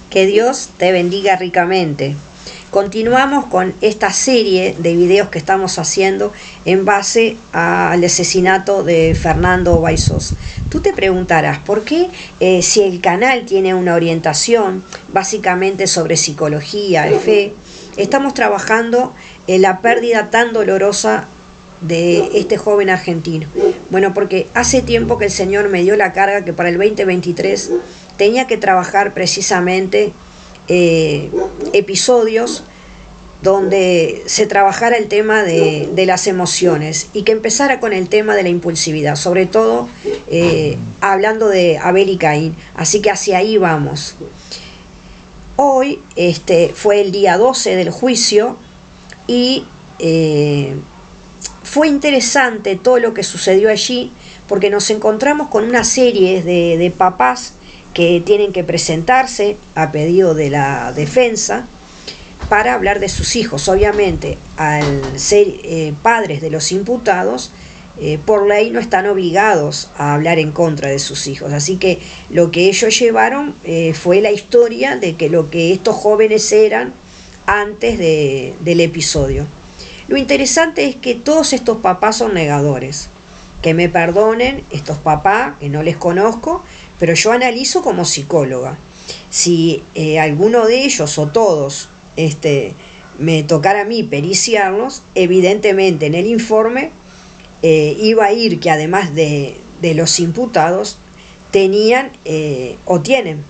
Que Dios te bendiga ricamente. Continuamos con esta serie de videos que estamos haciendo en base al asesinato de Fernando Baizós. Tú te preguntarás, ¿por qué si el canal tiene una orientación básicamente sobre psicología, fe, estamos trabajando en la pérdida tan dolorosa de este joven argentino? Bueno, porque hace tiempo que el Señor me dio la carga que para el 2023 tenía que trabajar precisamente episodios donde se trabajara el tema de las emociones y que empezara con el tema de la impulsividad, sobre todo hablando de Abel y Caín. Así que hacia ahí vamos. Hoy fue el día 12 del juicio y fue interesante todo lo que sucedió allí, porque nos encontramos con una serie de papás que tienen que presentarse a pedido de la defensa para hablar de sus hijos. Obviamente, al ser padres de los imputados, por ley no están obligados a hablar en contra de sus hijos. Así que lo que ellos llevaron fue la historia de que lo que estos jóvenes eran antes del episodio. Lo interesante es que todos estos papás son negadores. Que me perdonen estos papás, que no les conozco, pero yo analizo como psicóloga. Si alguno de ellos o todos me tocara a mí periciarlos, evidentemente en el informe iba a ir que además de los imputados tenían o tienen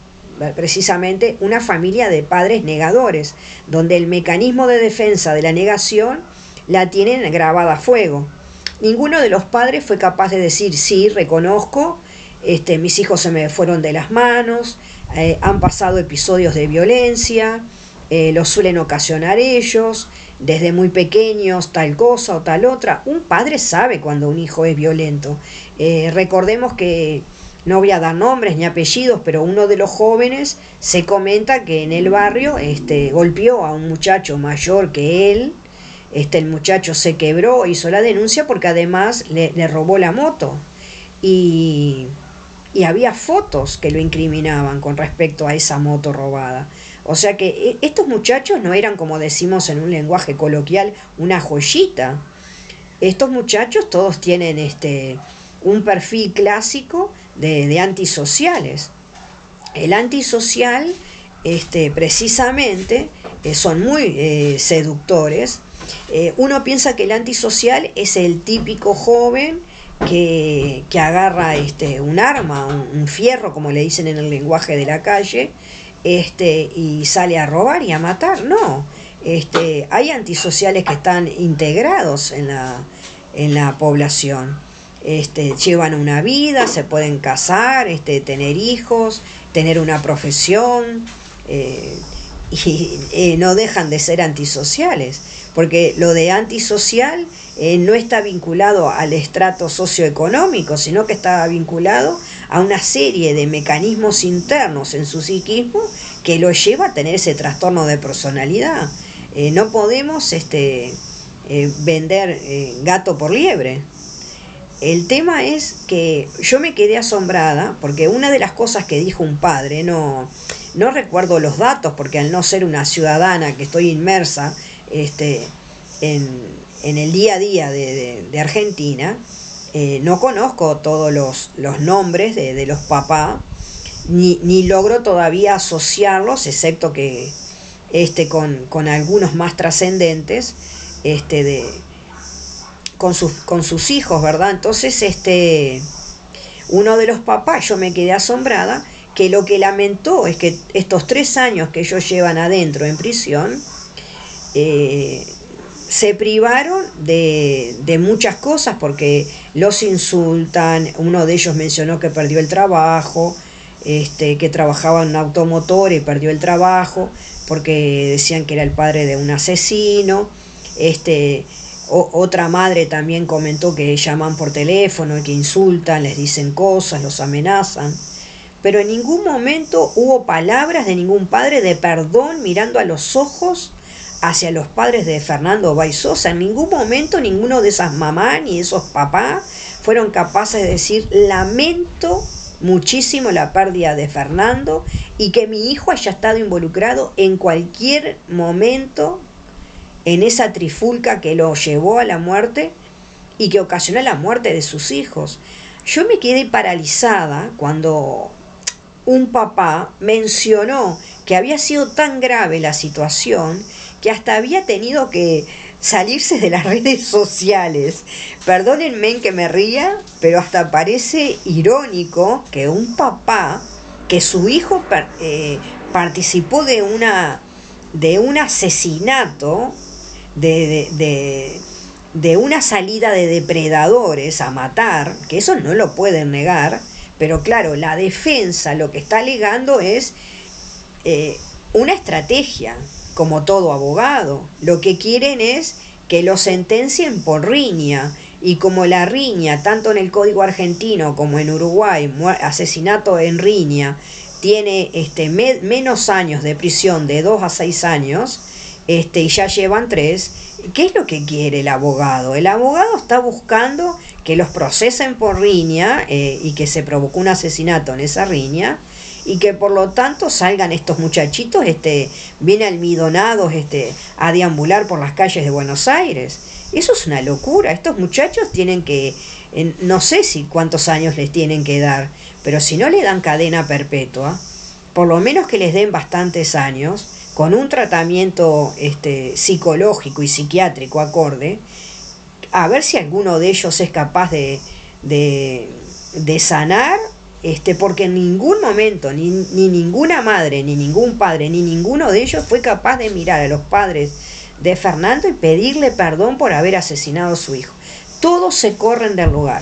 precisamente una familia de padres negadores, donde el mecanismo de defensa de la negación la tienen grabada a fuego. Ninguno de los padres fue capaz de decir: sí, reconozco, mis hijos se me fueron de las manos, han pasado episodios de violencia, los suelen ocasionar ellos, desde muy pequeños tal cosa o tal otra. Un padre sabe cuando un hijo es violento. Recordemos que, no voy a dar nombres ni apellidos, pero uno de los jóvenes se comenta que en el barrio golpeó a un muchacho mayor que él. El muchacho se quebró, hizo la denuncia porque además le robó la moto. Y había fotos que lo incriminaban con respecto a esa moto robada. O sea que estos muchachos no eran, como decimos en un lenguaje coloquial, una joyita. Estos muchachos todos tienen un perfil clásico de antisociales. El antisocial precisamente son muy seductores. Uno piensa que el antisocial es el típico joven que agarra un arma, un fierro, como le dicen en el lenguaje de la calle, y sale a robar y a matar. No, hay antisociales que están integrados en la población. Llevan una vida, se pueden casar, tener hijos, tener una profesión, y no dejan de ser antisociales, porque lo de antisocial no está vinculado al estrato socioeconómico, sino que está vinculado a una serie de mecanismos internos en su psiquismo que lo lleva a tener ese trastorno de personalidad. No podemos vender gato por liebre. El tema es que yo me quedé asombrada porque una de las cosas que dijo un padre, no recuerdo los datos porque al no ser una ciudadana que estoy inmersa en el día a día de Argentina, no conozco todos los nombres de los papás, ni logro todavía asociarlos, excepto que con algunos más trascendentes, con sus hijos, ¿verdad? Entonces uno de los papás, yo me quedé asombrada, que lo que lamentó es que estos 3 años que ellos llevan adentro en prisión, se privaron de muchas cosas porque los insultan. Uno de ellos mencionó que perdió el trabajo, que trabajaba en un automotor y perdió el trabajo porque decían que era el padre de un asesino. Otra madre también comentó que llaman por teléfono y que insultan, les dicen cosas, los amenazan. Pero en ningún momento hubo palabras de ningún padre de perdón mirando a los ojos hacia los padres de Fernando Baizós. En ningún momento ninguno de esas mamás ni de esos papás fueron capaces de decir: lamento muchísimo la pérdida de Fernando y que mi hijo haya estado involucrado en cualquier momento en esa trifulca que lo llevó a la muerte y que ocasionó la muerte de sus hijos. Yo me quedé paralizada cuando un papá mencionó que había sido tan grave la situación que hasta había tenido que salirse de las redes sociales. Perdónenme que me ría, pero hasta parece irónico que un papá, que su hijo participó de un asesinato, de una salida de depredadores a matar, que eso no lo pueden negar, pero claro, la defensa lo que está alegando es una estrategia, como todo abogado. Lo que quieren es que lo sentencien por riña, y como la riña, tanto en el Código Argentino como en Uruguay, asesinato en riña, tiene menos años de prisión, de 2 a 6 años, y ya llevan 3. ¿Qué es lo que quiere el abogado? El abogado está buscando que los procesen por riña y que se provocó un asesinato en esa riña, y que por lo tanto salgan estos muchachitos bien almidonados a deambular por las calles de Buenos Aires. Eso es una locura. Estos muchachos tienen que, no sé si cuántos años les tienen que dar, pero si no le dan cadena perpetua, por lo menos que les den bastantes años, con un tratamiento psicológico y psiquiátrico acorde, a ver si alguno de ellos es capaz de sanar, porque en ningún momento, ni ninguna madre, ni ningún padre, ni ninguno de ellos fue capaz de mirar a los padres de Fernando y pedirle perdón por haber asesinado a su hijo. Todos se corren del lugar.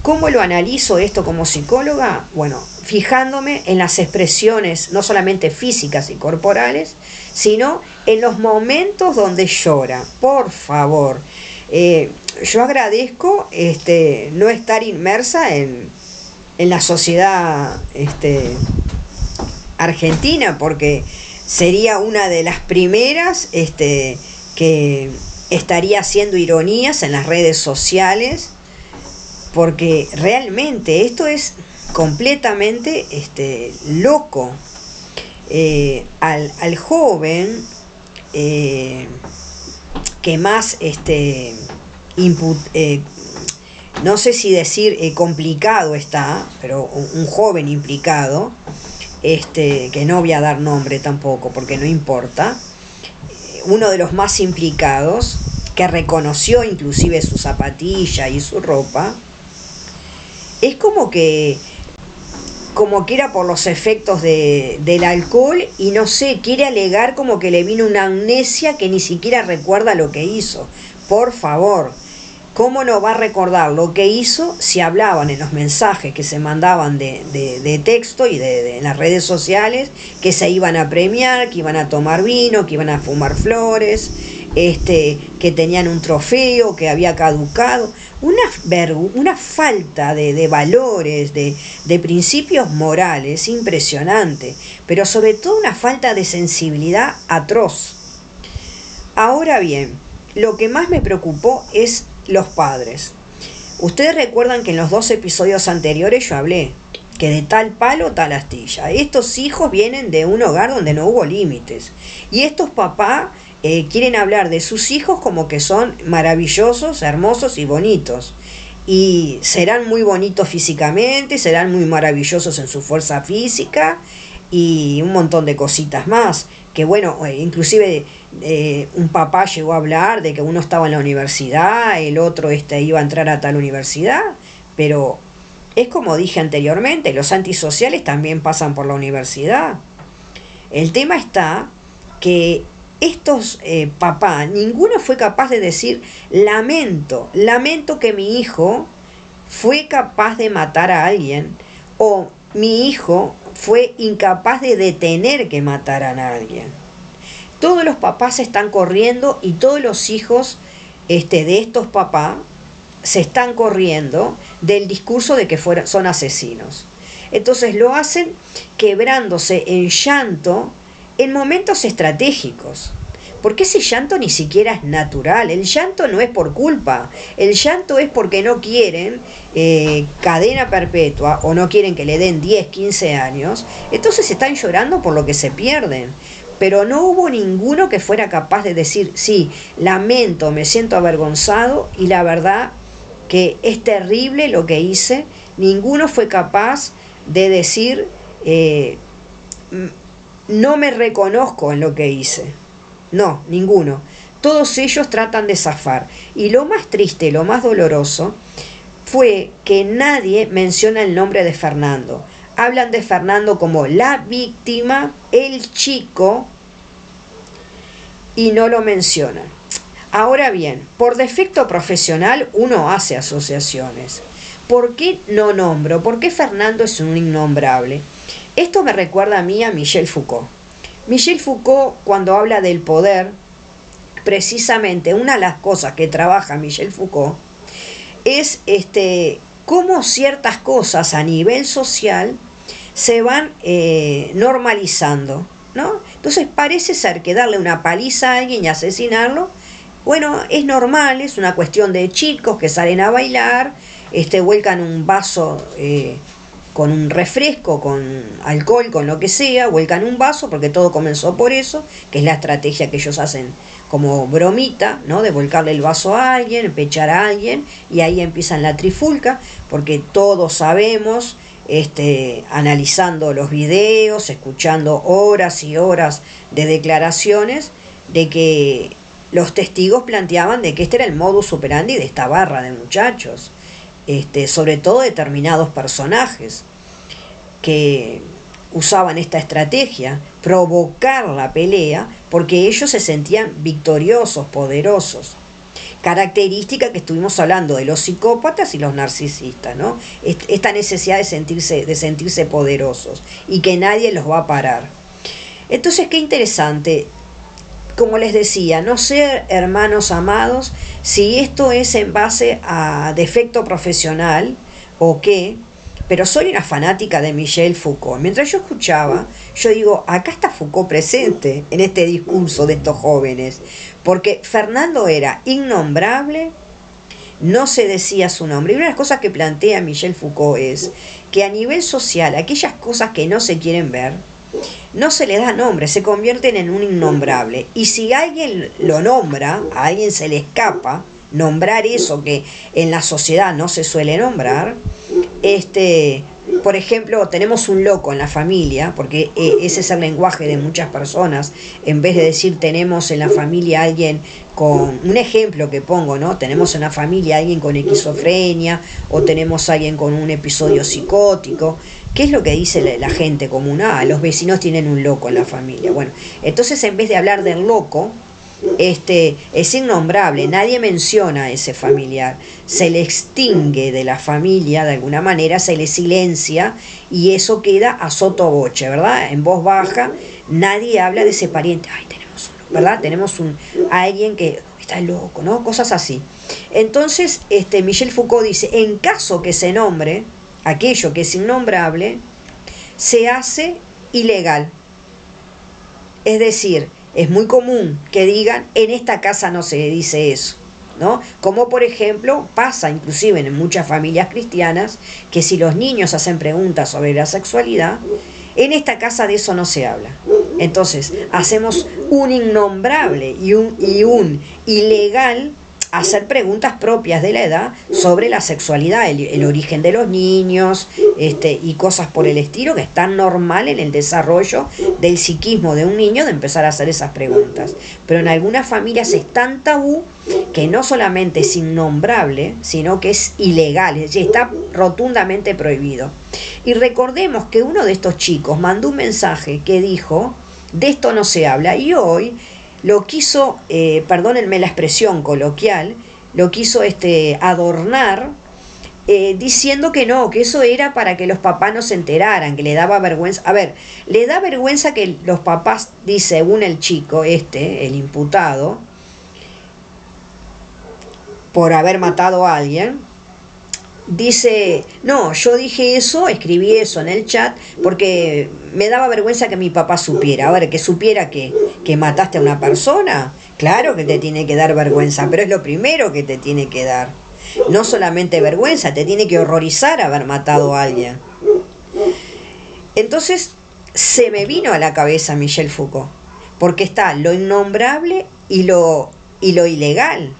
¿Cómo lo analizo esto como psicóloga? Bueno, fijándome en las expresiones no solamente físicas y corporales, sino en los momentos donde llora. Por favor, yo agradezco no estar inmersa en la sociedad argentina, porque sería una de las primeras que estaría haciendo ironías en las redes sociales, porque realmente esto es completamente loco. Al joven que más no sé si decir complicado está, pero un joven implicado, que no voy a dar nombre tampoco porque no importa, uno de los más implicados, que reconoció inclusive su zapatilla y su ropa, es como que era por los efectos del alcohol, y no sé, quiere alegar como que le vino una amnesia, que ni siquiera recuerda lo que hizo. Por favor, ¿cómo no va a recordar lo que hizo si hablaban en los mensajes que se mandaban de texto y en las redes sociales, que se iban a premiar, que iban a tomar vino, que iban a fumar flores, que tenían un trofeo que había caducado? Una falta de valores, de principios morales impresionante, pero sobre todo una falta de sensibilidad atroz. Ahora bien, lo que más me preocupó es los padres. Ustedes recuerdan que en los 2 episodios anteriores yo hablé que de tal palo tal astilla. Estos hijos vienen de un hogar donde no hubo límites, y estos papás quieren hablar de sus hijos como que son maravillosos, hermosos y bonitos, y serán muy bonitos físicamente, serán muy maravillosos en su fuerza física y un montón de cositas más. Que bueno, inclusive un papá llegó a hablar de que uno estaba en la universidad, el otro iba a entrar a tal universidad, pero es como dije anteriormente, los antisociales también pasan por la universidad. El tema está que estos papás, ninguno fue capaz de decir: lamento que mi hijo fue capaz de matar a alguien, o mi hijo fue incapaz de detener que mataran a alguien. Todos los papás se están corriendo, y todos los hijos de estos papás se están corriendo del discurso de que son asesinos. Entonces lo hacen quebrándose en llanto en momentos estratégicos, porque ese llanto ni siquiera es natural. El llanto no es por culpa, el llanto es porque no quieren cadena perpetua o no quieren que le den 10, 15 años, entonces están llorando por lo que se pierden. Pero no hubo ninguno que fuera capaz de decir, sí, lamento, me siento avergonzado y la verdad que es terrible lo que hice. Ninguno fue capaz de decir, no me reconozco en lo que hice. No, ninguno. Todos ellos tratan de zafar. Y lo más triste, lo más doloroso, fue que nadie menciona el nombre de Fernando. Hablan de Fernando como la víctima, el chico, y no lo mencionan. Ahora bien, por defecto profesional uno hace asociaciones. ¿Por qué no nombro? ¿Por qué Fernando es un innombrable? Esto me recuerda a mí a Michel Foucault. Michel Foucault, cuando habla del poder, precisamente una de las cosas que trabaja Michel Foucault es cómo ciertas cosas a nivel social se van normalizando, ¿no? Entonces parece ser que darle una paliza a alguien y asesinarlo, bueno, es normal, es una cuestión de chicos que salen a bailar, vuelcan un vaso con un refresco, con alcohol, con lo que sea, vuelcan un vaso, porque todo comenzó por eso, que es la estrategia que ellos hacen como bromita, ¿no? De volcarle el vaso a alguien, pechar a alguien, y ahí empiezan la trifulca, porque todos sabemos, analizando los videos, escuchando horas y horas de declaraciones, de que los testigos planteaban de que este era el modus operandi de esta barra de muchachos, sobre todo determinados personajes que usaban esta estrategia, provocar la pelea, porque ellos se sentían victoriosos, poderosos. Característica que estuvimos hablando de los psicópatas y los narcisistas, ¿no? Esta necesidad de sentirse poderosos y que nadie los va a parar. Entonces, qué interesante. Como les decía, no sé, hermanos amados, si esto es en base a defecto profesional o qué, pero soy una fanática de Michel Foucault. Mientras yo escuchaba, yo digo, acá está Foucault presente en este discurso de estos jóvenes, porque Fernando era innombrable, no se decía su nombre. Y una de las cosas que plantea Michel Foucault es que a nivel social, aquellas cosas que no se quieren ver, no se le da nombre, se convierten en un innombrable. Y si alguien lo nombra, a alguien se le escapa nombrar eso que en la sociedad no se suele nombrar, por ejemplo, tenemos un loco en la familia, porque ese es el lenguaje de muchas personas, en vez de decir tenemos en la familia alguien con, un ejemplo que pongo, ¿no? Tenemos en la familia alguien con esquizofrenia, o tenemos alguien con un episodio psicótico. ¿Qué es lo que dice la gente común? Los vecinos tienen un loco en la familia. Bueno, entonces en vez de hablar del loco, es innombrable, nadie menciona a ese familiar, se le extingue de la familia de alguna manera, se le silencia y eso queda a sottovoce, ¿verdad? En voz baja, nadie habla de ese pariente, tenemos uno, ¿verdad? Tenemos a alguien que está loco, ¿no? Cosas así. Entonces, Michel Foucault dice, en caso que se nombre aquello que es innombrable, se hace ilegal. Es decir, es muy común que digan, en esta casa no se dice eso, ¿no? Como por ejemplo pasa inclusive en muchas familias cristianas, que si los niños hacen preguntas sobre la sexualidad, en esta casa de eso no se habla. Entonces hacemos un innombrable y un ilegal hacer preguntas propias de la edad sobre la sexualidad, el origen de los niños, y cosas por el estilo, que es tan normal en el desarrollo del psiquismo de un niño de empezar a hacer esas preguntas. Pero en algunas familias es tan tabú que no solamente es innombrable, sino que es ilegal, es decir, está rotundamente prohibido. Y recordemos que uno de estos chicos mandó un mensaje que dijo, de esto no se habla, y hoy lo quiso, perdónenme la expresión coloquial, lo quiso adornar, diciendo que no, que eso era para que los papás no se enteraran, que le daba vergüenza. A ver, le da vergüenza que los papás, dice según el chico, el imputado, por haber matado a alguien, dice, no, yo dije eso, escribí eso en el chat porque me daba vergüenza que mi papá supiera. Ahora, que supiera que mataste a una persona, claro que te tiene que dar vergüenza, pero es lo primero que te tiene que dar. No solamente vergüenza, te tiene que horrorizar haber matado a alguien. Entonces se me vino a la cabeza Michel Foucault, porque está lo innombrable y lo ilegal,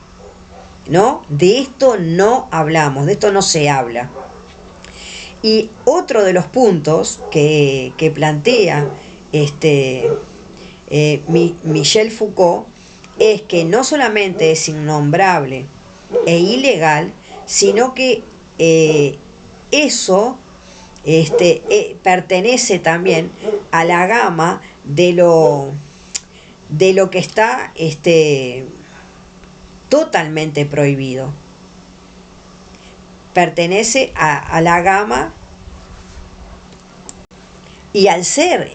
¿no? De esto no hablamos, de esto no se habla. Y otro de los puntos que plantea Michel Foucault es que no solamente es innombrable e ilegal, sino que eso pertenece también a la gama de lo que está totalmente prohibido. Pertenece a la gama, y al ser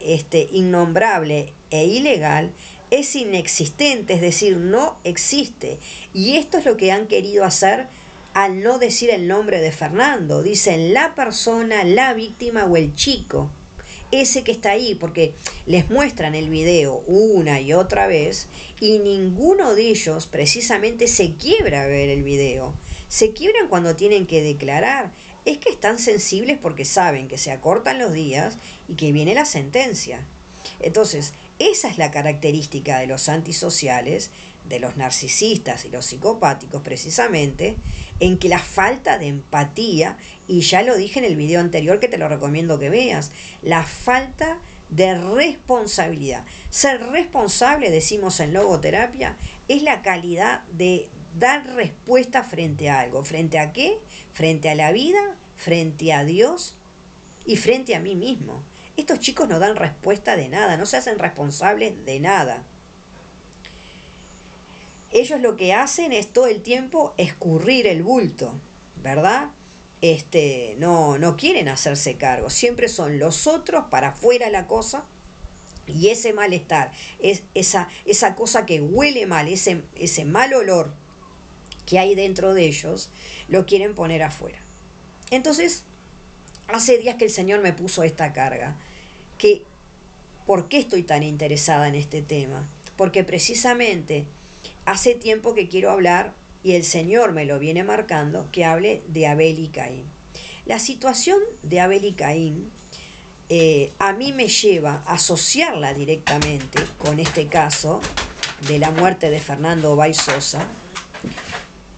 innombrable e ilegal, es inexistente, es decir, no existe. Y esto es lo que han querido hacer al no decir el nombre de Fernando. Dicen la persona, la víctima o el chico, ese que está ahí, porque les muestran el video una y otra vez y ninguno de ellos precisamente se quiebra a ver el video. Se quiebran cuando tienen que declarar. Es que están sensibles porque saben que se acortan los días y que viene la sentencia. Entonces, esa es la característica de los antisociales, de los narcisistas y los psicopáticos precisamente, en que la falta de empatía, y ya lo dije en el video anterior que te lo recomiendo que veas, la falta de responsabilidad. Ser responsable, decimos en logoterapia, es la calidad de dar respuesta frente a algo. ¿Frente a qué? Frente a la vida, frente a Dios y frente a mí mismo. Estos chicos no dan respuesta de nada, no se hacen responsables de nada. Ellos lo que hacen es todo el tiempo escurrir el bulto, ¿verdad? No quieren hacerse cargo, siempre son los otros para afuera la cosa, y ese malestar, esa cosa que huele mal, ese mal olor que hay dentro de ellos, lo quieren poner afuera. Entonces, hace días que el Señor me puso esta carga. ¿Por qué estoy tan interesada en este tema? Porque precisamente hace tiempo que quiero hablar, y el Señor me lo viene marcando, que hable de Abel y Caín. La situación de Abel y Caín a mí me lleva a asociarla directamente con este caso de la muerte de Fernando Bay Sosa,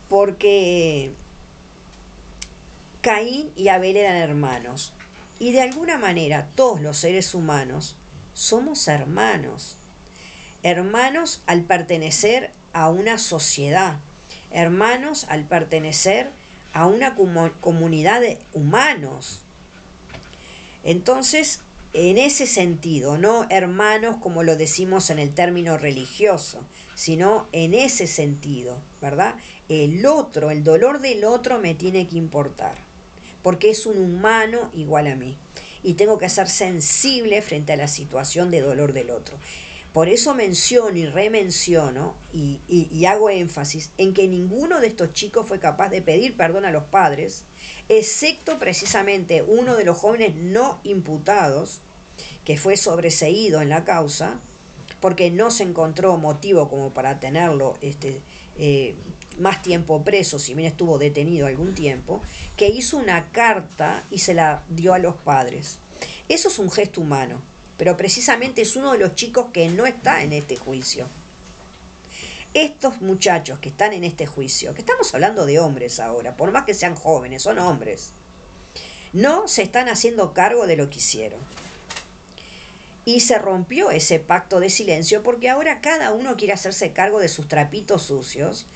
porque Caín y Abel eran hermanos, y de alguna manera todos los seres humanos somos hermanos, hermanos al pertenecer a una sociedad, hermanos al pertenecer a una comunidad de humanos. Entonces, en ese sentido, no hermanos como lo decimos en el término religioso, sino en ese sentido, ¿verdad? El otro, el dolor del otro me tiene que importar, porque es un humano igual a mí, y tengo que ser sensible frente a la situación de dolor del otro. Por eso menciono y remenciono y hago énfasis en que ninguno de estos chicos fue capaz de pedir perdón a los padres, excepto precisamente uno de los jóvenes no imputados, que fue sobreseído en la causa, porque no se encontró motivo como para tenerlo más tiempo preso, si bien estuvo detenido algún tiempo, que hizo una carta y se la dio a los padres. Eso es un gesto humano, pero precisamente es uno de los chicos que no está en este juicio. Estos muchachos que están en este juicio, que estamos hablando de hombres ahora, por más que sean jóvenes, son hombres, no se están haciendo cargo de lo que hicieron. Y se rompió ese pacto de silencio porque ahora cada uno quiere hacerse cargo de sus trapitos sucios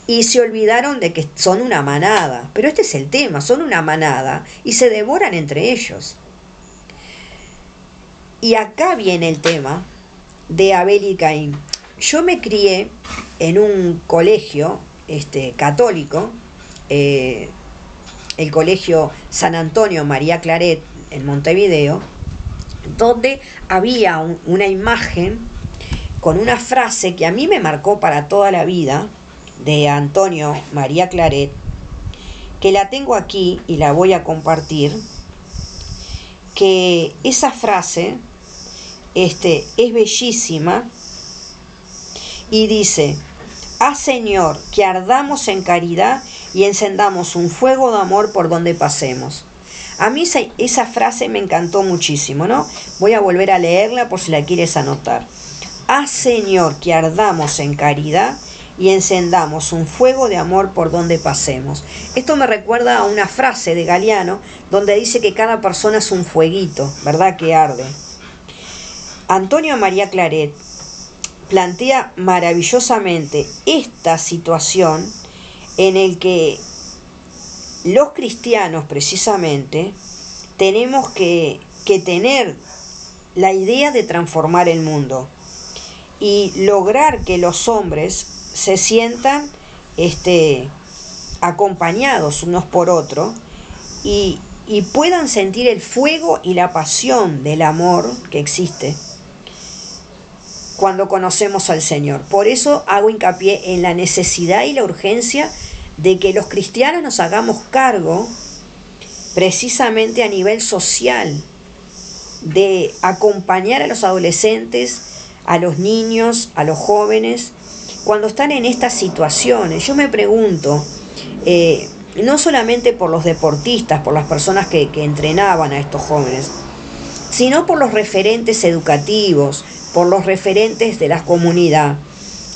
y se olvidaron de que son una manada. Pero este es el tema, son una manada y se devoran entre ellos. Y acá viene el tema de Abel y Caín. Yo me crié en un colegio católico, el colegio San Antonio María Claret en Montevideo, donde había una imagen con una frase que a mí me marcó para toda la vida, de Antonio María Claret, que la tengo aquí y la voy a compartir, que esa frase es bellísima y dice: haz, Señor, que ardamos en caridad y encendamos un fuego de amor por donde pasemos. A mí esa frase me encantó muchísimo, ¿no? Voy a volver a leerla por si la quieres anotar. Haz, Señor, que ardamos en caridad y encendamos un fuego de amor por donde pasemos. Esto me recuerda a una frase de Galeano donde dice que cada persona es un fueguito, ¿verdad? Que arde. Antonio María Claret plantea maravillosamente esta situación en el que los cristianos precisamente tenemos que tener la idea de transformar el mundo y lograr que los hombres se sientan acompañados unos por otros y puedan sentir el fuego y la pasión del amor que existe cuando conocemos al Señor. Por eso hago hincapié en la necesidad y la urgencia de que los cristianos nos hagamos cargo precisamente a nivel social de acompañar a los adolescentes, a los niños, a los jóvenes cuando están en estas situaciones. Yo me pregunto, no solamente por los deportistas, por las personas que entrenaban a estos jóvenes, sino por los referentes educativos, por los referentes de la comunidad.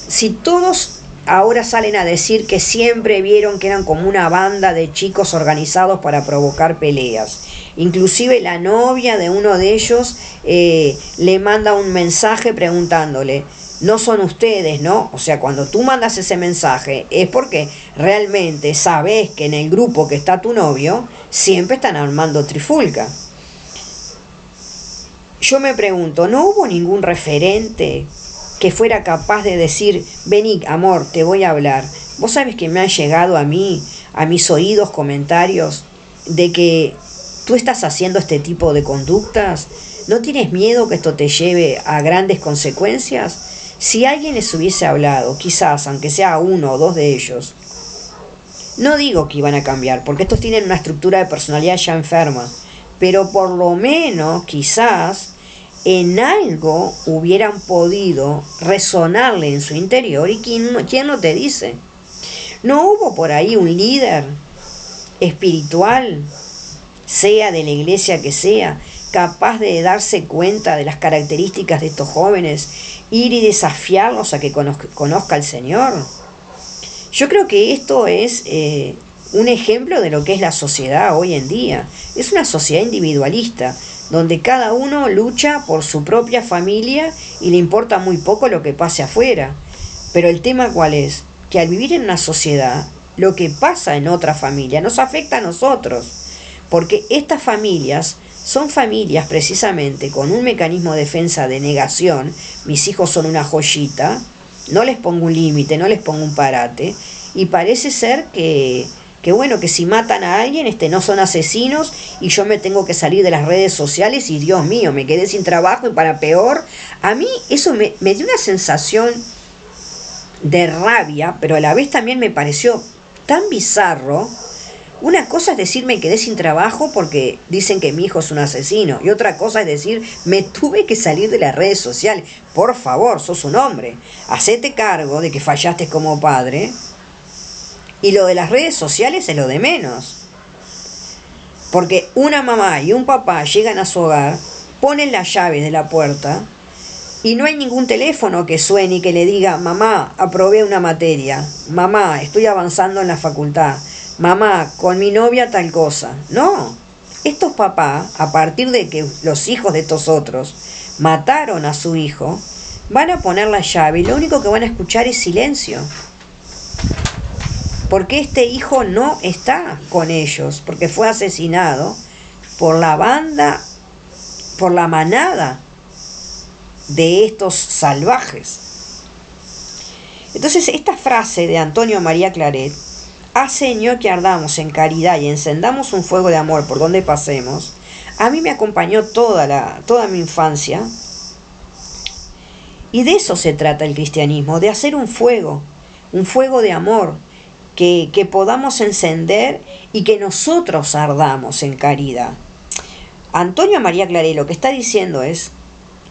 Si todos ahora salen a decir que siempre vieron que eran como una banda de chicos organizados para provocar peleas, inclusive la novia de uno de ellos le manda un mensaje preguntándole: no son ustedes, ¿no? O sea, cuando tú mandas ese mensaje es porque realmente sabes que en el grupo que está tu novio siempre están armando trifulca. Yo me pregunto, ¿no hubo ningún referente que fuera capaz de decir: vení, amor, te voy a hablar? Vos sabés que me han llegado a mí, a mis oídos, comentarios de que tú estás haciendo este tipo de conductas. ¿No tienes miedo que esto te lleve a grandes consecuencias? Si alguien les hubiese hablado, quizás, aunque sea uno o dos de ellos, no digo que iban a cambiar, porque estos tienen una estructura de personalidad ya enferma, pero por lo menos, quizás, en algo hubieran podido resonarle en su interior. ¿Y quién no te dice? ¿No hubo por ahí un líder espiritual, sea de la iglesia que sea, capaz de darse cuenta de las características de estos jóvenes, ir y desafiarlos a que conozca al Señor? Yo creo que esto es un ejemplo de lo que es la sociedad hoy en día. Es una sociedad individualista, donde cada uno lucha por su propia familia y le importa muy poco lo que pase afuera. Pero el tema ¿cuál es? Que al vivir en una sociedad, lo que pasa en otra familia nos afecta a nosotros, porque estas familias son familias precisamente con un mecanismo de defensa de negación. Mis hijos son una joyita, no les pongo un límite, no les pongo un parate, y parece ser que bueno, que si matan a alguien, no son asesinos y yo me tengo que salir de las redes sociales y Dios mío, me quedé sin trabajo y para peor. A mí eso me dio una sensación de rabia, pero a la vez también me pareció tan bizarro. Una cosa es decir me quedé sin trabajo porque dicen que mi hijo es un asesino, y otra cosa es decir me tuve que salir de las redes sociales. Por favor, sos un hombre, hacete cargo de que fallaste como padre. Y lo de las redes sociales es lo de menos. Porque una mamá y un papá llegan a su hogar, ponen las llaves de la puerta y no hay ningún teléfono que suene y que le diga: mamá, aprobé una materia, mamá, estoy avanzando en la facultad, mamá, con mi novia tal cosa. No, estos papás, a partir de que los hijos de estos otros mataron a su hijo, van a poner la llave y lo único que van a escuchar es silencio. Porque este hijo no está con ellos, porque fue asesinado por la banda, por la manada de estos salvajes. Entonces, esta frase de Antonio María Claret: haz, Señor, que ardamos en caridad y encendamos un fuego de amor por donde pasemos, a mí me acompañó toda mi infancia. Y de eso se trata el cristianismo, de hacer un fuego de amor. que podamos encender y que nosotros ardamos en caridad. Antonio María Claret lo que está diciendo es: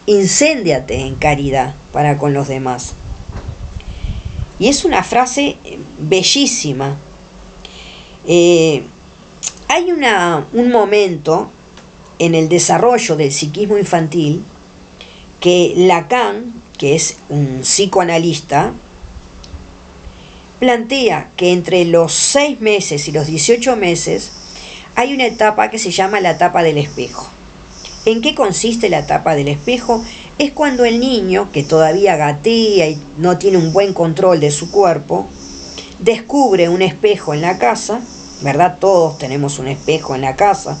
incéndiate en caridad para con los demás. Y es una frase bellísima. Hay un momento en el desarrollo del psiquismo infantil que Lacan, que es un psicoanalista, plantea que entre los 6 meses y los 18 meses hay una etapa que se llama la etapa del espejo. ¿En qué consiste la etapa del espejo? Es cuando el niño, que todavía gatea y no tiene un buen control de su cuerpo, descubre un espejo en la casa, ¿verdad? Todos tenemos un espejo en la casa.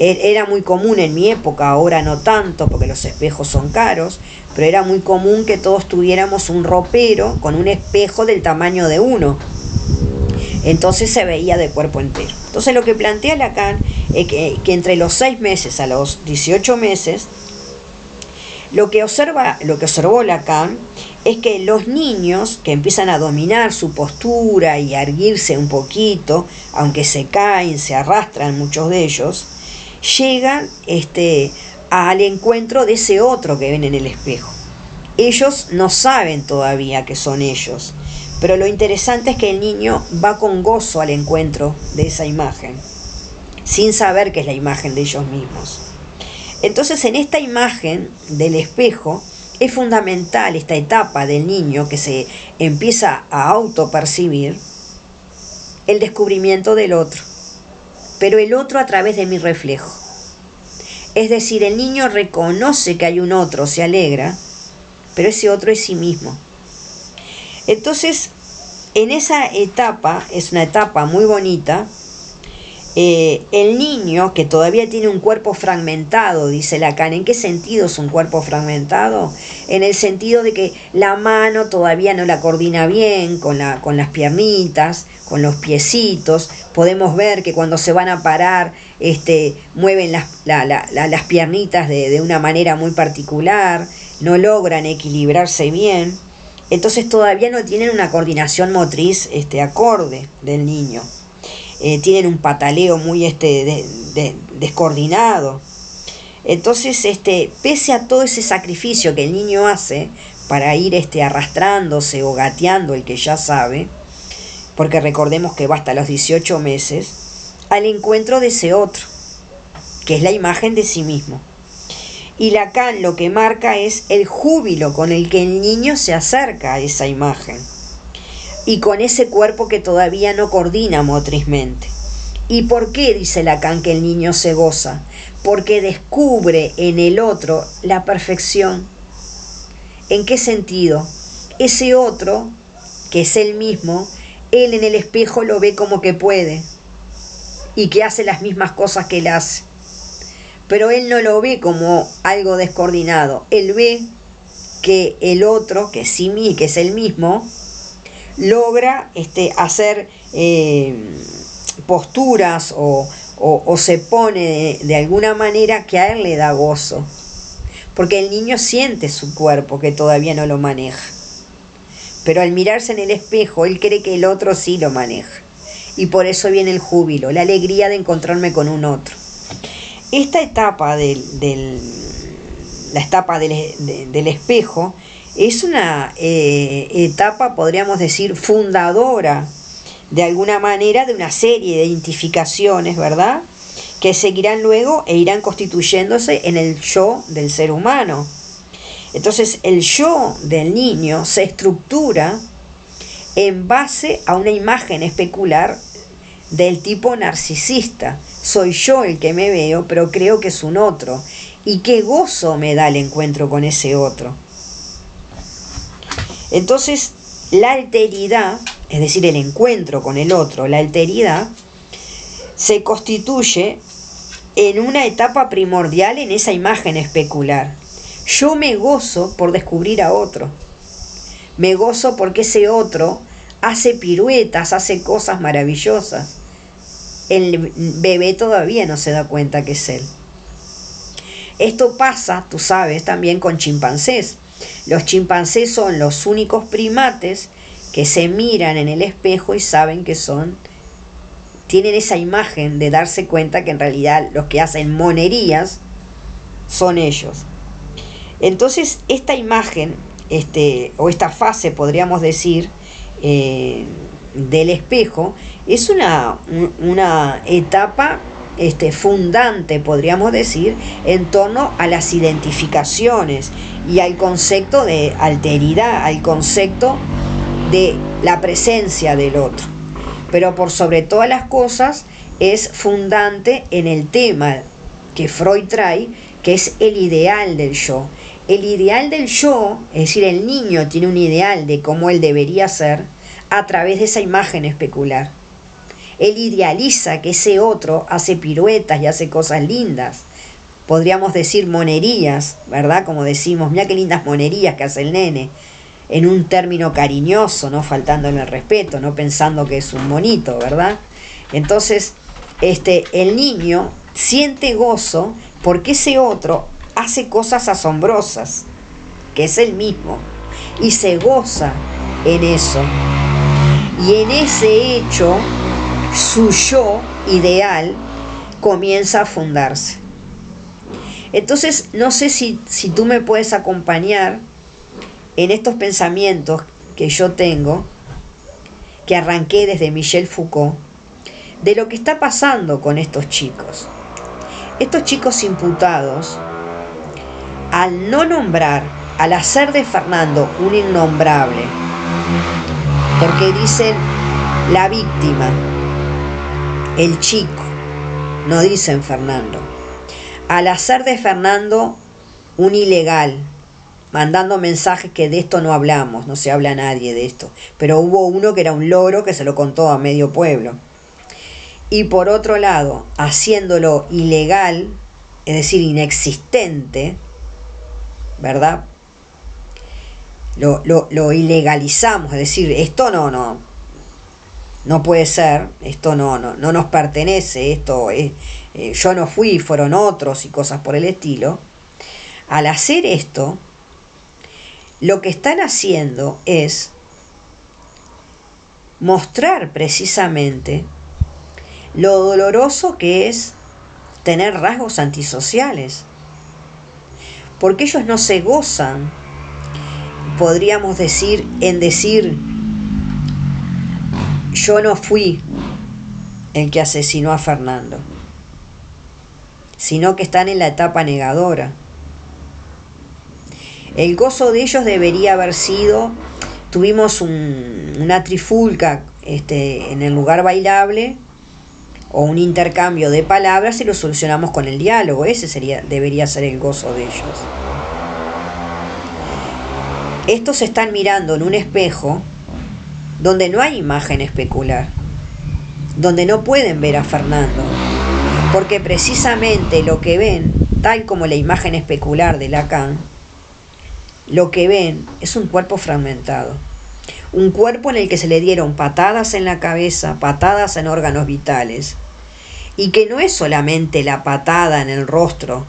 Era muy común en mi época, ahora no tanto porque los espejos son caros, pero era muy común que todos tuviéramos un ropero con un espejo del tamaño de uno. Entonces se veía de cuerpo entero. Entonces lo que plantea Lacan es que entre los 6 meses a los 18 meses, lo que observó Lacan es que los niños que empiezan a dominar su postura y a erguirse un poquito, aunque se caen, se arrastran muchos de ellos, llegan al encuentro de ese otro que ven en el espejo. Ellos no saben todavía que son ellos, pero lo interesante es que el niño va con gozo al encuentro de esa imagen, sin saber que es la imagen de ellos mismos. Entonces, en esta imagen del espejo es fundamental esta etapa del niño que se empieza a autopercibir, el descubrimiento del otro, pero el otro a través de mi reflejo. Es decir, el niño reconoce que hay un otro, se alegra, pero ese otro es sí mismo. Entonces, en esa etapa, es una etapa muy bonita, el niño que todavía tiene un cuerpo fragmentado, dice Lacan. ¿En qué sentido es un cuerpo fragmentado? En el sentido de que la mano todavía no la coordina bien con las piernitas, con los piecitos. Podemos ver que cuando se van a parar, mueven las piernitas de una manera muy particular, no logran equilibrarse bien. Entonces todavía no tienen una coordinación motriz acorde del niño. Tienen un pataleo muy descoordinado. Entonces, pese a todo ese sacrificio que el niño hace para ir arrastrándose o gateando, el que ya sabe, porque recordemos que va hasta los 18 meses, al encuentro de ese otro, que es la imagen de sí mismo. Y Lacan lo que marca es el júbilo con el que el niño se acerca a esa imagen, y con ese cuerpo que todavía no coordina motrizmente. ¿Y por qué dice Lacan que el niño se goza? Porque descubre en el otro la perfección. ¿En qué sentido? Ese otro, que es él mismo, él en el espejo lo ve como que puede y que hace las mismas cosas que él hace. Pero él no lo ve como algo descoordinado. Él ve que el otro, que es él mismo, logra hacer posturas o se pone de alguna manera que a él le da gozo, porque el niño siente su cuerpo que todavía no lo maneja, pero al mirarse en el espejo él cree que el otro sí lo maneja, y por eso viene el júbilo, la alegría de encontrarme con un otro. Esta etapa del espejo es una etapa, podríamos decir, fundadora, de alguna manera, de una serie de identificaciones, ¿verdad?, que seguirán luego e irán constituyéndose en el yo del ser humano. Entonces, el yo del niño se estructura en base a una imagen especular del tipo narcisista. Soy yo el que me veo, pero creo que es un otro. Y qué gozo me da el encuentro con ese otro. Entonces, la alteridad, es decir, el encuentro con el otro, la alteridad, se constituye en una etapa primordial en esa imagen especular. Yo me gozo por descubrir a otro. Me gozo porque ese otro hace piruetas, hace cosas maravillosas. El bebé todavía no se da cuenta que es él. Esto pasa, tú sabes, también con chimpancés. Los chimpancés son los únicos primates que se miran en el espejo y saben que tienen esa imagen de darse cuenta que en realidad los que hacen monerías son ellos. Entonces esta imagen, o esta fase podríamos decir, del espejo, es una etapa fundante, podríamos decir, en torno a las identificaciones y al concepto de alteridad, al concepto de la presencia del otro. Pero por sobre todas las cosas es fundante en el tema que Freud trae, que es el ideal del yo. El ideal del yo, es decir, el niño tiene un ideal de cómo él debería ser a través de esa imagen especular. Él idealiza que ese otro hace piruetas y hace cosas lindas. Podríamos decir monerías, ¿verdad? Como decimos, mira qué lindas monerías que hace el nene. En un término cariñoso, no faltándole el respeto, no pensando que es un monito, ¿verdad? Entonces, el niño siente gozo porque ese otro hace cosas asombrosas, que es el mismo, y se goza en eso. Y en ese hecho, su yo ideal comienza a fundarse. Entonces, no sé si tú me puedes acompañar en estos pensamientos que yo tengo, que arranqué desde Michel Foucault, de lo que está pasando con estos chicos. Estos chicos imputados, al no nombrar, al hacer de Fernando un innombrable, porque dicen la víctima, el chico, no dicen Fernando, al hacer de Fernando un ilegal, mandando mensajes que de esto no hablamos, no se habla nadie de esto, pero hubo uno que era un loro que se lo contó a medio pueblo. Y por otro lado, haciéndolo ilegal, es decir, inexistente, ¿verdad? Lo ilegalizamos, es decir, esto no puede ser, esto no nos pertenece, esto es, yo no fui, fueron otros y cosas por el estilo. Al hacer esto, lo que están haciendo es mostrar precisamente lo doloroso que es tener rasgos antisociales, porque ellos no se gozan, podríamos decir, en decir yo no fui el que asesinó a Fernando, sino que están en la etapa negadora. El gozo de ellos debería haber sido, tuvimos una trifulca en el lugar bailable, o un intercambio de palabras y lo solucionamos con el diálogo. Ese debería ser el gozo de ellos. Estos se están mirando en un espejo donde no hay imagen especular, donde no pueden ver a Fernando, porque precisamente lo que ven, tal como la imagen especular de Lacan, lo que ven es un cuerpo fragmentado, un cuerpo en el que se le dieron patadas en la cabeza, patadas en órganos vitales, y que no es solamente la patada en el rostro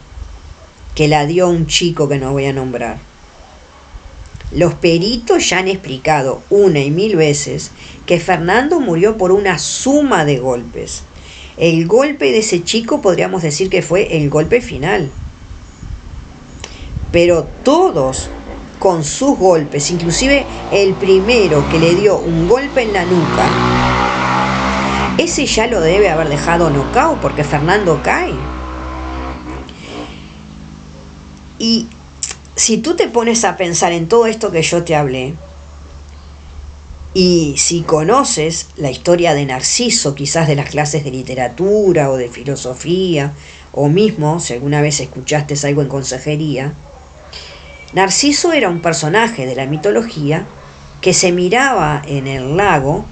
que la dio un chico que no voy a nombrar. Los peritos ya han explicado una y mil veces que Fernando murió por una suma de golpes. El golpe de ese chico podríamos decir que fue el golpe final. Pero todos con sus golpes, inclusive el primero que le dio un golpe en la nuca, ese ya lo debe haber dejado nocaut porque Fernando cae. Y si tú te pones a pensar en todo esto que yo te hablé, y si conoces la historia de Narciso, quizás de las clases de literatura o de filosofía, o mismo si alguna vez escuchaste algo en consejería, Narciso era un personaje de la mitología que se miraba en el lago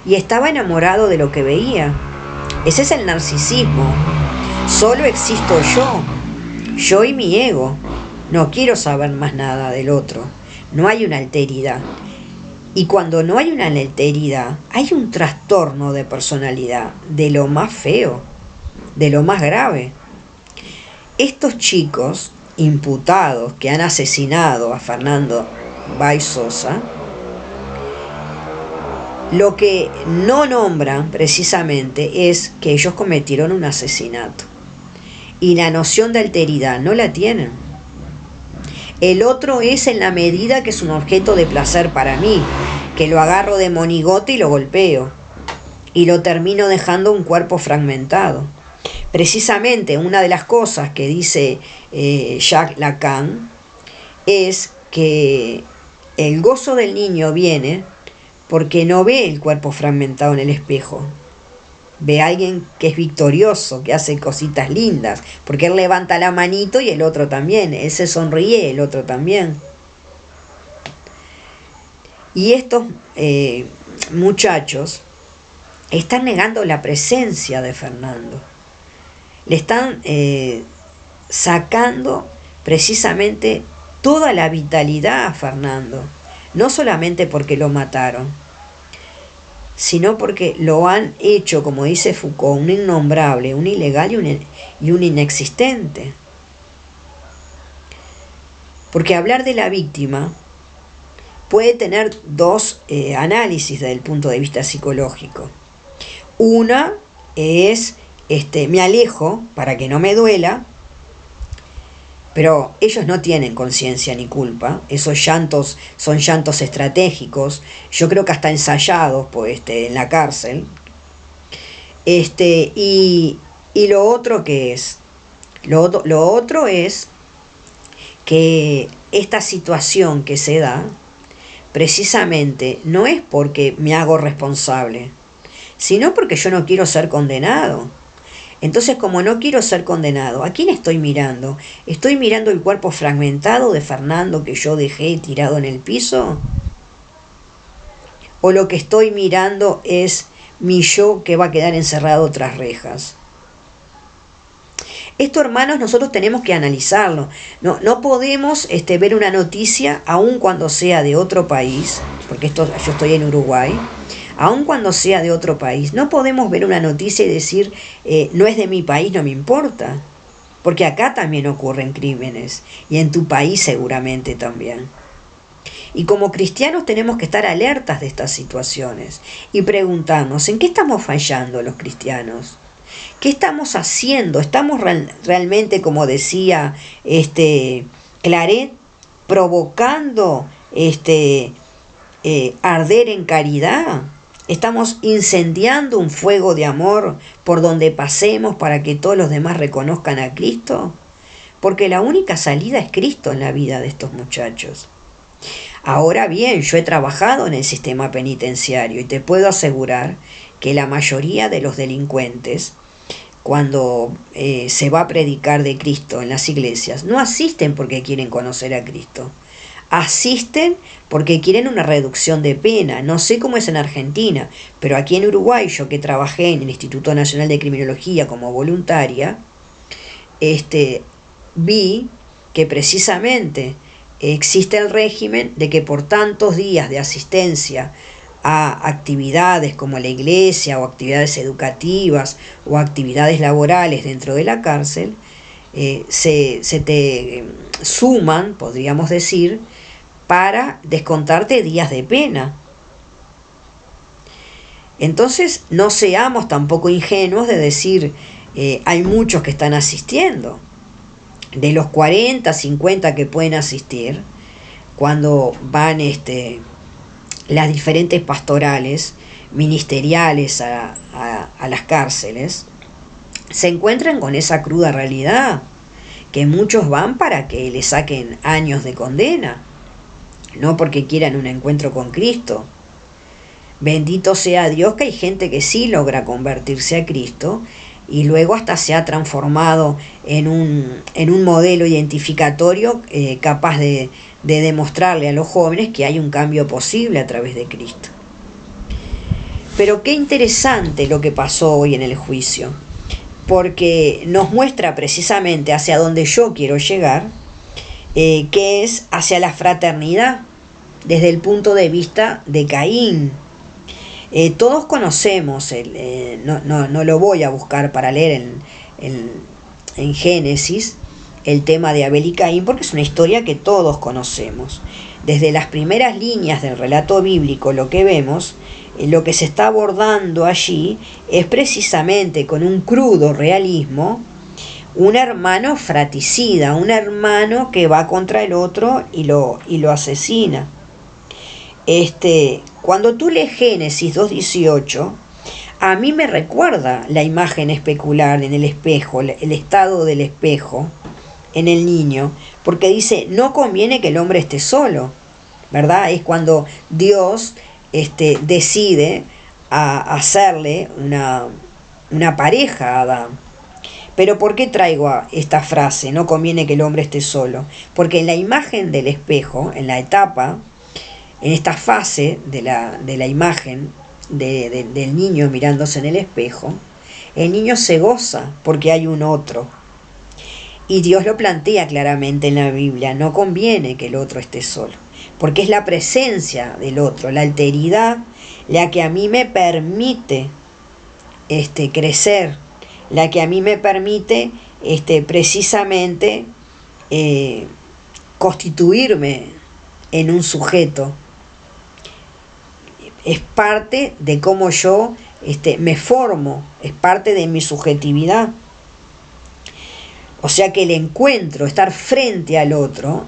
y estaba enamorado de lo que veía. Ese es el narcisismo. Solo existo yo y mi ego. No quiero saber más nada del otro. No hay una alteridad. Y cuando no hay una alteridad, hay un trastorno de personalidad de lo más feo, de lo más grave. Estos chicos imputados que han asesinado a Fernando Baix Sosa Lo que no nombran precisamente es que ellos cometieron un asesinato. Y la noción de alteridad no la tienen. El otro es en la medida que es un objeto de placer para mí, que lo agarro de monigote y lo golpeo. Y lo termino dejando un cuerpo fragmentado. Precisamente una de las cosas que dice Jacques Lacan es que el gozo del niño viene porque no ve el cuerpo fragmentado en el espejo. Ve a alguien que es victorioso, que hace cositas lindas, porque él levanta la manito y el otro también, él se sonríe, el otro también. Y estos muchachos están negando la presencia de Fernando. Le están sacando precisamente toda la vitalidad a Fernando, no solamente porque lo mataron, sino porque lo han hecho, como dice Foucault, un innombrable, un ilegal y un inexistente. Porque hablar de la víctima puede tener dos análisis desde el punto de vista psicológico. Una es, me alejo para que no me duela, pero ellos no tienen conciencia ni culpa. Esos llantos son llantos estratégicos, yo creo que hasta ensayados pues, en la cárcel. Y lo otro que es, lo otro es que esta situación que se da, precisamente no es porque me hago responsable, sino porque yo no quiero ser condenado. Entonces, como no quiero ser condenado, ¿a quién estoy mirando? ¿Estoy mirando el cuerpo fragmentado de Fernando que yo dejé tirado en el piso? ¿O lo que estoy mirando es mi yo que va a quedar encerrado tras rejas? Esto, hermanos, nosotros tenemos que analizarlo. No podemos ver una noticia, aun cuando sea de otro país, porque yo estoy en Uruguay, aun cuando sea de otro país, no podemos ver una noticia y decir, no es de mi país, no me importa. Porque acá también ocurren crímenes, y en tu país seguramente también. Y como cristianos tenemos que estar alertas de estas situaciones y preguntarnos, ¿en qué estamos fallando los cristianos? ¿Qué estamos haciendo? ¿Estamos realmente, como decía Claret, provocando arder en caridad? ¿Estamos incendiando un fuego de amor por donde pasemos para que todos los demás reconozcan a Cristo? Porque la única salida es Cristo en la vida de estos muchachos. Ahora bien, yo he trabajado en el sistema penitenciario y te puedo asegurar que la mayoría de los delincuentes, cuando se va a predicar de Cristo en las iglesias, no asisten porque quieren conocer a Cristo. Asisten porque quieren una reducción de pena. No sé cómo es en Argentina, pero aquí en Uruguay, yo que trabajé en el Instituto Nacional de Criminología como voluntaria, vi que precisamente existe el régimen de que por tantos días de asistencia a actividades como la iglesia o actividades educativas o actividades laborales dentro de la cárcel, se te suman, podríamos decir, para descontarte días de pena. Entonces no seamos tampoco ingenuos de decir, hay muchos que están asistiendo. De los 40, 50 que pueden asistir, cuando van las diferentes pastorales ministeriales a las cárceles, se encuentran con esa cruda realidad, que muchos van para que les saquen años de condena, no porque quieran un encuentro con Cristo. Bendito sea Dios que hay gente que sí logra convertirse a Cristo y luego hasta se ha transformado en un modelo identificatorio capaz de demostrarle a los jóvenes que hay un cambio posible a través de Cristo. Pero qué interesante lo que pasó hoy en el juicio, porque nos muestra precisamente hacia donde yo quiero llegar, que es hacia la fraternidad, desde el punto de vista de Caín. Todos conocemos, no lo voy a buscar para leer en Génesis, el tema de Abel y Caín, porque es una historia que todos conocemos. Desde las primeras líneas del relato bíblico lo que vemos lo que se está abordando allí es precisamente, con un crudo realismo, un hermano fratricida, un hermano que va contra el otro y lo asesina. Cuando tú lees Génesis 2:18, a mí me recuerda la imagen especular en el espejo, el estado del espejo en el niño, porque dice, no conviene que el hombre esté solo, ¿verdad? Es cuando Dios decide a hacerle una pareja a Adán. Pero ¿por qué traigo esta frase? No conviene que el hombre esté solo. Porque en la imagen del espejo, en la etapa, en esta fase de la imagen del niño mirándose en el espejo, el niño se goza porque hay un otro. Y Dios lo plantea claramente en la Biblia, no conviene que el otro esté solo. Porque es la presencia del otro, la alteridad, la que a mí me permite crecer, la que a mí me permite precisamente constituirme en un sujeto. Es parte de cómo yo me formo, es parte de mi subjetividad. O sea que el encuentro, estar frente al otro,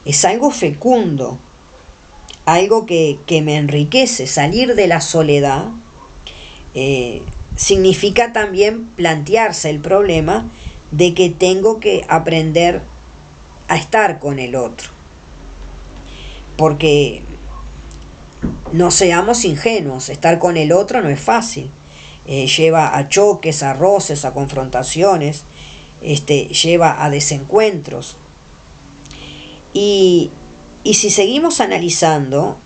es algo fecundo, algo que me enriquece. Salir de la soledad significa también plantearse el problema de que tengo que aprender a estar con el otro. Porque no seamos ingenuos, estar con el otro no es fácil. Lleva a choques, a roces, a confrontaciones, lleva a desencuentros. Y si seguimos analizando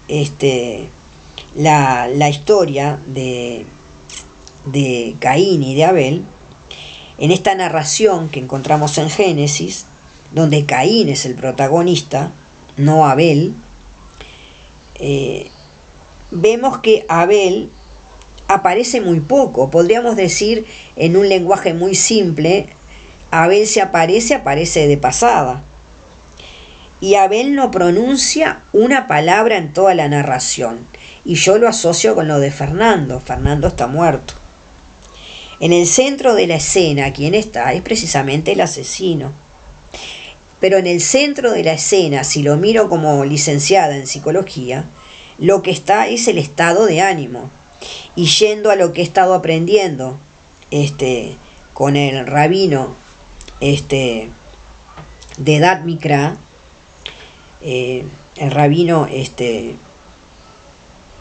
la historia de Caín y de Abel, en esta narración que encontramos en Génesis, donde Caín es el protagonista, no Abel, vemos que Abel aparece muy poco. Podríamos decir en un lenguaje muy simple, Abel se aparece de pasada. Y Abel no pronuncia una palabra en toda la narración. Y yo lo asocio con lo de Fernando. Fernando está muerto. En el centro de la escena, quien está es precisamente el asesino. Pero en el centro de la escena, si lo miro como licenciada en psicología, lo que está es el estado de ánimo. Y yendo a lo que he estado aprendiendo con el rabino de Edat Mikra, el rabino